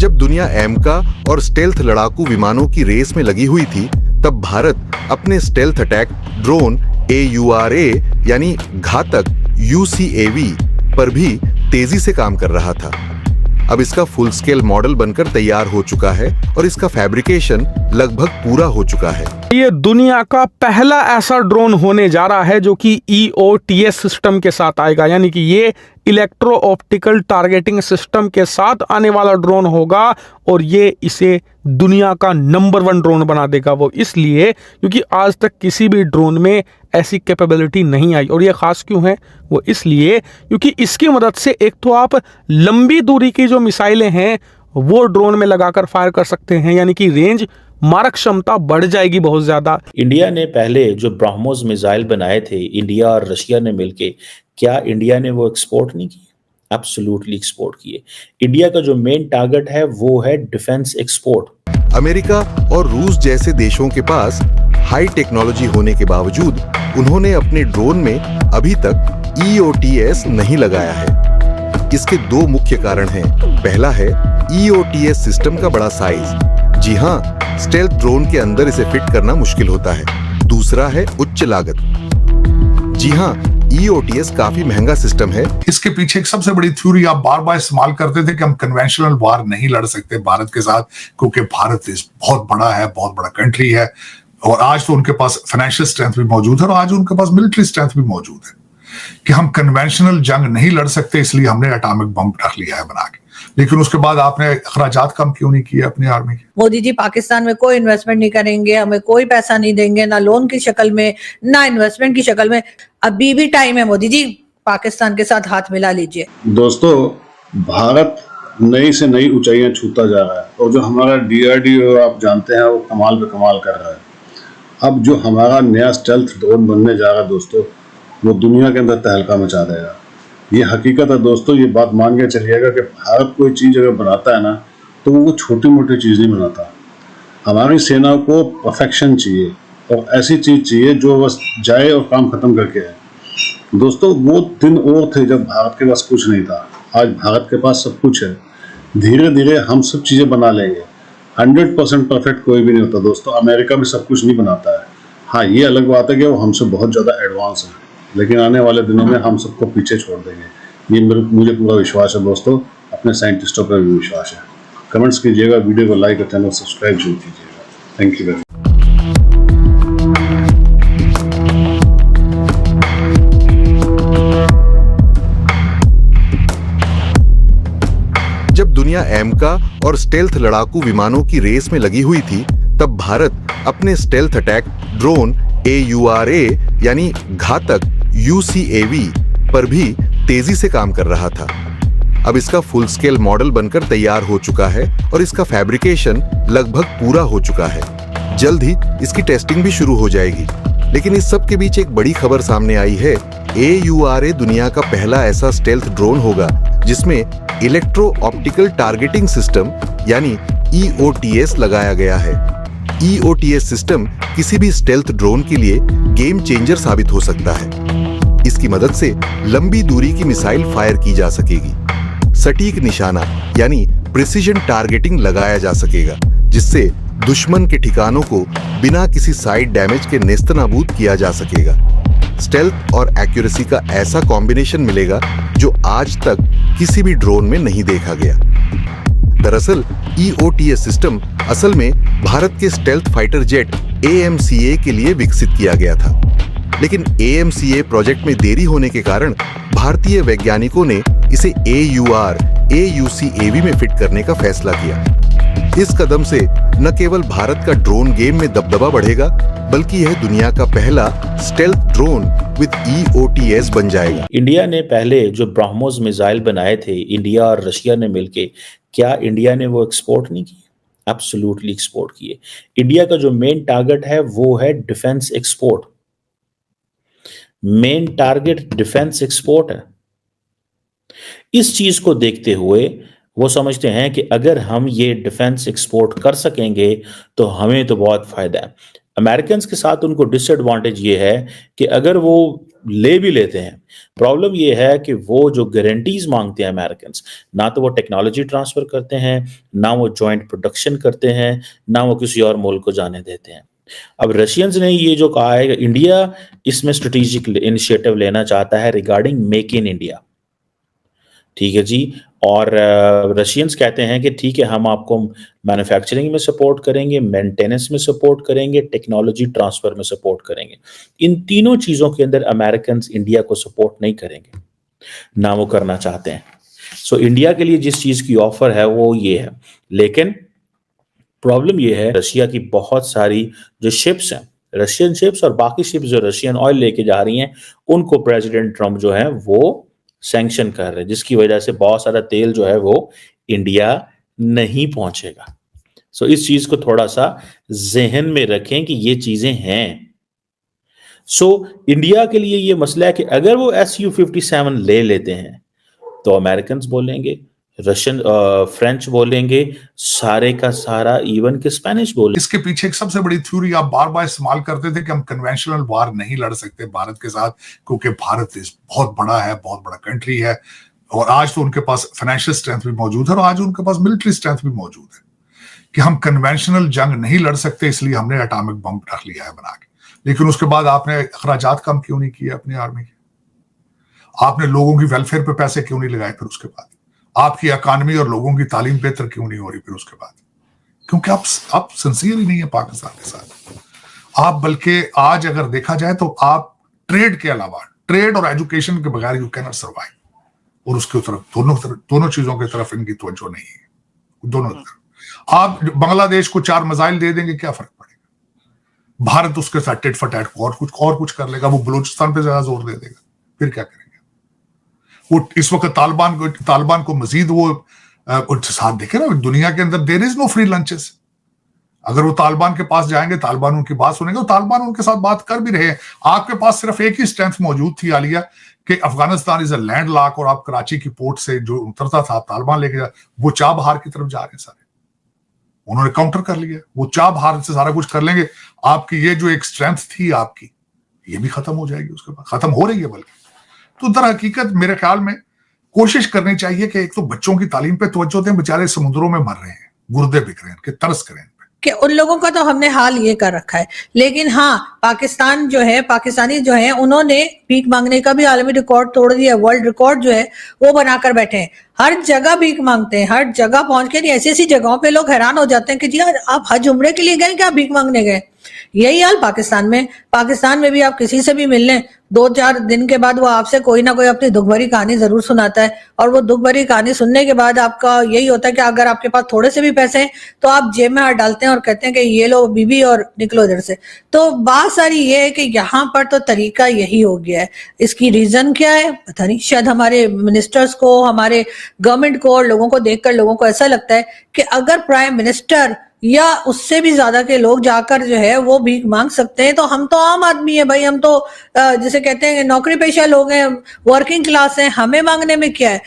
जब दुनिया एमका और स्टेल्थ लड़ाकू विमानों की रेस में लगी हुई थी, तब भारत अपने स्टेल्थ अटैक ड्रोन AURA यानी घातक UCAV पर भी तेजी से काम कर रहा था। अब इसका फुल स्केल मॉडल बनकर तैयार हो चुका है और इसका फैब्रिकेशन लगभग पूरा हो चुका है। ये दुनिया का पहला ऐसा ड्रोन होने जा रहा है जो कि EOTS सिस्टम के साथ आएगा, यानी कि ये इलेक्ट्रो ऑप्टिकल टारगेटिंग सिस्टम के साथ आने वाला ड्रोन होगा और ये इसे दुनिया का नंबर 1 ड्रोन बना देगा। वो इसलिए क्योंकि आज तक किसी भी ड्रोन में ऐसी कैपेबिलिटी नहीं आई। और ये खास क्यों है? वो इसलिए क्योंकि इसकी मदद से एक तो आप लंबी दूरी की जो मिसाइलें हैं वो ड्रोन में लगाकर फायर कर सकते हैं, यानी कि रेंज मारक क्षमता बढ़ जाएगी बहुत ज्यादा। इंडिया ने पहले जो ब्रह्मोस मिसाइल बनाए थे, इंडिया और रशिया ने मिलके, क्या इंडिया ने वो एक्सपोर्ट नहीं किए? एब्सोल्युटली एक्सपोर्ट किए। इंडिया का जो मेन टारगेट है वो है डिफेंस एक्सपोर्ट। अमेरिका और रूस जैसे देशों के पास हाई टेक्नोलॉजी होने के बावजूद उन्होंने अपने ड्रोन में अभी तक EOTS नहीं लगाया है। इसके 2 मुख्य कारण हैं। पहला है EOTS सिस्टम का बड़ा साइज। जी हाँ, स्टेल्थ ड्रोन के अंदर इसे फिट करना मुश्किल होता है। दूसरा है उच्च लागत। जी हाँ, EOTS काफी महंगा सिस्टम है। इसके पीछे एक सबसे बड़ी थ्योरी आप बार बार इस्तेमाल करते थे कि हम कन्वेंशनल वार नहीं लड़ सकते भारत के साथ, क्योंकि भारत बहुत बड़ा है, बहुत बड़ा कंट्री है और आज तो उनके पास फाइनेंशियल स्ट्रेंथ भी मौजूद है और आज उनके पास मिलिट्री स्ट्रेंथ भी मौजूद है कि हम कन्वेंशनल जंग नहीं लड़ सकते, इसलिए हमने एटॉमिक बम रख लिया है बना के। लेकिन उसके बाद आपने अखराजात कम क्यों नहीं किए अपनी आर्मी के? मोदी जी पाकिस्तान में कोई इन्वेस्टमेंट नहीं करेंगे, हमें कोई पैसा नहीं देंगे, ना लोन की शक्ल में ना इन्वेस्टमेंट की शक्ल में। अभी भी टाइम है मोदी जी, पाकिस्तान के साथ हाथ मिला लीजिए। दोस्तों, भारत नई से नई ऊंचाइयां छूता जा रहा है और जो हमारा DRDO आप जानते हैं वो कमाल पे कमाल कर रहा है। अब जो हमारा नया स्टेल्थ ड्रोन बनने जा रहा है दोस्तों, वो दुनिया के अंदर तहलका मचा देगा। ये हकीकत है दोस्तों, ये बात मान के चलिएगा कि भारत कोई चीज़ अगर बनाता है ना तो वो छोटी मोटी चीज़ नहीं बनाता। हमारी सेना को परफेक्शन चाहिए और ऐसी चीज़ चाहिए जो बस जाए और काम खत्म करके आए। दोस्तों, वो दिन और थे जब भारत के पास कुछ नहीं था। आज भारत के पास सब कुछ है। धीरे धीरे हम सब चीज़ें बना लेंगे। 100% परफेक्ट कोई भी नहीं होता दोस्तों। अमेरिका भी सब कुछ नहीं बनाता है। हाँ, ये अलग बात है कि वो हमसे बहुत ज़्यादा एडवांस है, लेकिन आने वाले दिनों में हम सबको पीछे छोड़ देंगे। ये मुझे पूरा विश्वास है दोस्तों। अपने साइंटिस्टों पर भी विश्वास है। कमेंट्स कीजिएगा, वीडियो को लाइक और चैनल सब्सक्राइब जरूर कीजिएगा। Thank you very much. जब दुनिया एमका और स्टेल्थ लड़ाकू विमानों की रेस में लगी हुई थी, तब भारत अपने स्टेल्थ अटैक ड्रोन AURA यानी घातक UCAV पर भी तेजी से काम कर रहा था। अब इसका फुल स्केल मॉडल बनकर तैयार हो चुका है और इसका फैब्रिकेशन लगभग पूरा हो चुका है। जल्द ही इसकी टेस्टिंग भी शुरू हो जाएगी। लेकिन इस सब के बीच एक बड़ी खबर सामने आई है। AURA दुनिया का पहला ऐसा स्टेल्थ ड्रोन होगा जिसमें इलेक्ट्रो ऑप्टिकल टारगेटिंग सिस्टम यानी EOTS लगाया गया है। EOTS सिस्टम किसी भी स्टेल्थ ड्रोन के लिए गेम चेंजर साबित हो सकता है। इसकी मदद से लंबी दूरी की मिसाइल फायर की जा सकेगी। सटीक निशाना यानी प्रिसिजन टारगेटिंग लगाया जा सकेगा, जिससे दुश्मन के ठिकानों को बिना किसी साइड डैमेज के नेस्तनाबूद किया जा सकेगा। स्टेल्थ और एक्यूरेसी का ऐसा कॉम्बिनेशन मिलेगा जो आज तक किसी भी ड्रोन में नहीं देखा गया। दरअसल EOTS सिस्टम असल में भारत के स्टेल्थ फाइटर जेट AMCA के लिए विकसित किया गया था। लेकिन AMCA प्रोजेक्ट में देरी होने के कारण भारतीय वैज्ञानिकों ने इसे AUCAV में फिट करने का फैसला किया। इस कदम से न केवल भारत का ड्रोन गेम में दबदबा बढ़ेगा, बल्कि यह दुनिया का पहला स्टेल्थ ड्रोन विद EOTS बन जाएगा। इंडिया ने पहले जो ब्रह्मोस मिसाइल बनाए थे, इंडिया और रशिया ने मिलके, क्या इंडिया ने वो एक्सपोर्ट नहीं किए? एब्सोल्युटली एक्सपोर्ट किए। इंडिया का जो मेन टारगेट है वो है defence export. Main target defence export है। इस चीज को देखते हुए वो समझते हैं कि अगर हम ये डिफेंस एक्सपोर्ट कर सकेंगे तो हमें तो बहुत फायदा है। अमेरिकन के साथ उनको डिसएडवांटेज ये है कि अगर वो ले भी लेते हैं, प्रॉब्लम ये है कि वो जो गारंटीज मांगते हैं अमेरिकन, ना तो वो टेक्नोलॉजी ट्रांसफर करते हैं, ना वो जॉइंट प्रोडक्शन करते हैं, ना वो किसी और मुल्क को जाने देते हैं। अब रशियंस ने ये जो कहा है, इंडिया इसमें स्ट्रेटेजिक इनिशिएटिव लेना चाहता है रिगार्डिंग मेक इन इंडिया, ठीक है जी। और रशियंस कहते हैं कि ठीक है, हम आपको मैन्युफैक्चरिंग में सपोर्ट करेंगे, मेंटेनेंस में सपोर्ट करेंगे, टेक्नोलॉजी ट्रांसफर में सपोर्ट करेंगे। इन तीनों चीज़ों के अंदर अमेरिकन इंडिया को सपोर्ट नहीं करेंगे, ना वो करना चाहते हैं। सो इंडिया के लिए जिस चीज़ की ऑफर है वो ये है, लेकिन प्रॉब्लम ये है रशिया की बहुत सारी जो शिप्स हैं, रशियन शिप्स और बाकी शिप्स जो रशियन ऑयल लेके जा रही हैं, उनको प्रेसिडेंट ट्रंप जो है वो सैंक्शन कर रहे हैं, जिसकी वजह से बहुत सारा तेल जो है वो इंडिया नहीं पहुंचेगा। सो इस चीज को थोड़ा सा जहन में रखें कि ये चीजें हैं। सो इंडिया के लिए ये मसला है कि अगर वो Su-57 ले लेते हैं तो अमेरिकन बोलेंगे, रशियन फ्रेंच बोलेंगे, सारे का सारा इवन के स्पेनिश बोलेंगे। इसके पीछे एक सबसे बड़ी थ्योरी आप बार बार इस्तेमाल करते थे कि हम कन्वेंशनल वार नहीं लड़ सकते भारत के साथ, क्योंकि भारत बहुत बड़ा है, बहुत बड़ा कंट्री है, और आज तो उनके पास फाइनेंशियल स्ट्रेंथ भी मौजूद है और आज उनके पास मिलिट्री स्ट्रेंथ भी मौजूद है कि हम कन्वेंशनल जंग नहीं लड़ सकते, इसलिए हमने एटॉमिक बम रख लिया है बना के। लेकिन उसके बाद आपने अखराजात कम क्यों नहीं किए अपनी आर्मी के? आपने लोगों की वेलफेयर पे पैसे क्यों नहीं लगाए? फिर उसके बाद आपकी इकॉनमी और लोगों की तालीम बेहतर क्यों नहीं हो रही? फिर उसके बाद क्योंकि आप सिंसियर ही नहीं है पाकिस्तान के साथ। आप बल्कि आज अगर देखा जाए तो आप ट्रेड के अलावा, ट्रेड और एजुकेशन के बगैर यू कैन नॉट सर्वाइव, और उसके तरफ दोनों चीजों की तरफ इनकी तवज्जो नहीं है। दोनों तरफ आप बांग्लादेश को 4 मिसाइल दे देंगे, क्या फर्क पड़ेगा? भारत उसके साथ टिट फॉर टैट और कुछ कर लेगा, वो बलूचिस्तान पे ज्यादा जोर दे देगा, फिर क्या करेंगे? वो इस वक्त तालिबान को मजीद वो साथ देखे ना, दुनिया के अंदर there is no free lunches. अगर वो तालिबान के पास जाएंगे, तालिबान उनकी बात सुनेंगे, और तालिबान उनके साथ बात कर भी रहे हैं। आपके पास सिर्फ एक ही स्ट्रेंथ मौजूद थी आलिया कि Afghanistan is a land lock, और आप कराची की पोर्ट से जो उतरता था तालिबान लेके जा, वो चाबहार की तरफ जा रहे हैं सारे। उन्होंने काउंटर कर लिया, वो चाबहार से सारा कुछ कर लेंगे। आपकी ये जो एक स्ट्रेंथ थी आपकी, ये भी खत्म हो जाएगी, उसके बाद खत्म हो रही है बल्कि। तो दर हकीकत मेरे ख्याल में कोशिश करनी चाहिए कि एक तो बच्चों की तालीम पे तवज्जो दें, बेचारे समुद्रों में मर रहे हैं, गुर्दे बिक रहे हैं, कि तरस करें कि उन लोगों का तो हमने हाल ये कर रखा है। लेकिन हाँ, पाकिस्तान जो है, पाकिस्तानी जो है, उन्होंने भीख मांगने का भी आलमी रिकॉर्ड तोड़ दिया। वर्ल्ड रिकॉर्ड जो है वो बनाकर बैठे हैं, हर जगह भीख मांगते हैं, हर जगह पहुंच के ऐसी ऐसी जगहों पे लोग हैरान हो जाते हैं कि जी यार आप हज उम्रे के लिए गए क्या भीख मांगने गए? यही हाल पाकिस्तान में भी आप किसी से भी मिल लें, 2-4 दिन के बाद वो आपसे कोई ना कोई अपनी दुख भरी कहानी जरूर सुनाता है, और वो दुख भरी कहानी सुनने के बाद आपका यही होता है कि अगर आपके पास थोड़े से भी पैसे हैं तो आप जेब में हाथ डालते हैं और कहते हैं कि ये लो बीबी और निकलो इधर से। तो बात सारी ये है कि यहाँ पर तो तरीका यही हो गया है। इसकी रीजन क्या है पता नहीं, शायद हमारे मिनिस्टर्स को, हमारे गवर्नमेंट को और लोगों को देखकर लोगों को ऐसा लगता है कि अगर प्राइम मिनिस्टर या उससे भी ज्यादा के लोग जाकर जो है वो भीख मांग सकते हैं, तो हम तो आम आदमी है भाई, हम तो जिसे कहते हैं नौकरी पेशा लोग हैं, वर्किंग क्लास हैं, हमें मांगने में क्या है?